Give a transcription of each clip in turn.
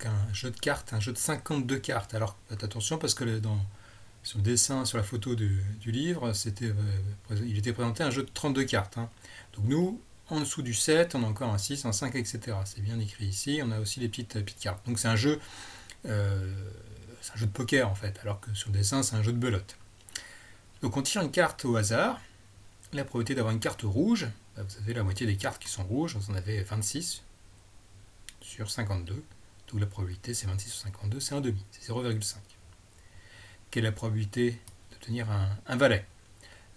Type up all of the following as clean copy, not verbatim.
donc un jeu de cartes, un jeu de 52 cartes. Alors faites attention parce que sur le dessin, sur la photo du livre, il était présenté un jeu de 32 cartes. Hein. Donc nous, en dessous du 7, on a encore un 6, un 5, etc. C'est bien écrit ici. On a aussi les petites cartes. Donc c'est un jeu de poker en fait, alors que sur le dessin, c'est un jeu de belote. Donc on tire une carte au hasard. La probabilité d'avoir une carte rouge, vous avez la moitié des cartes qui sont rouges, vous en avez 26 sur 52. Donc la probabilité, c'est 26 sur 52, c'est un demi, c'est 0,5. Quelle est la probabilité d'obtenir un valet?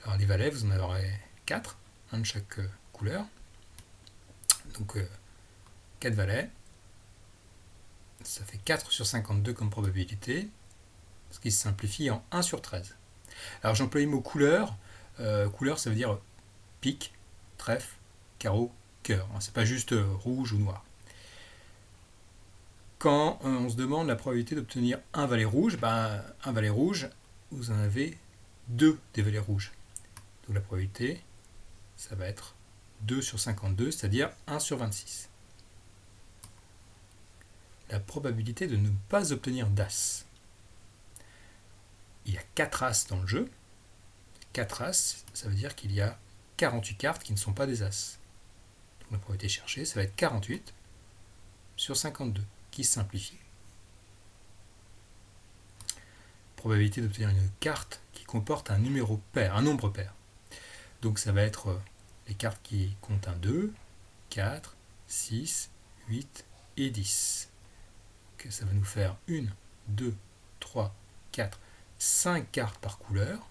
Alors les valets, vous en aurez 4, un de chaque couleur. Donc 4 valets, ça fait 4 sur 52 comme probabilité, ce qui se simplifie en 1 sur 13. Alors j'emploie le mot couleur. Couleur, ça veut dire pique, trèfle, carreau, cœur. C'est pas juste rouge ou noir. Quand on se demande la probabilité d'obtenir un valet rouge, un valet rouge, vous en avez 2 des valets rouges. Donc la probabilité, ça va être 2 sur 52, c'est-à-dire 1 sur 26. La probabilité de ne pas obtenir d'as. Il y a 4 as dans le jeu. 4 as, ça veut dire qu'il y a 48 cartes qui ne sont pas des as. Donc la probabilité cherchée, ça va être 48 sur 52, qui se simplifie. Probabilité d'obtenir une carte qui comporte un numéro pair, un nombre pair. Donc ça va être les cartes qui comptent un 2, 4, 6, 8 et 10. Okay, ça va nous faire 1, 2, 3, 4, 5 cartes par couleur.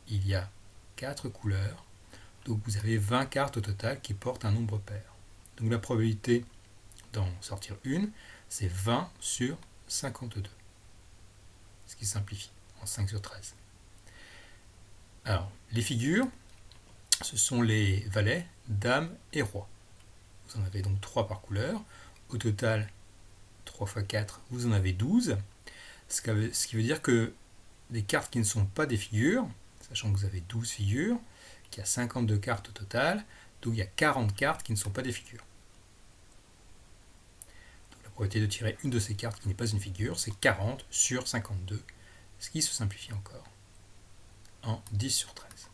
Il y a 4 couleurs. Donc vous avez 20 cartes au total qui portent un nombre pair. Donc la probabilité d'en sortir une, c'est 20 sur 52. Ce qui simplifie en 5 sur 13. Alors, les figures, ce sont les valets, dames et rois. Vous en avez donc 3 par couleur. Au total, 3 x 4, vous en avez 12. Ce qui veut dire que les cartes qui ne sont pas des figures, sachant que vous avez 12 figures, qu'il y a 52 cartes au total, donc il y a 40 cartes qui ne sont pas des figures. Donc la probabilité de tirer une de ces cartes qui n'est pas une figure, c'est 40 sur 52, ce qui se simplifie encore en 10 sur 13.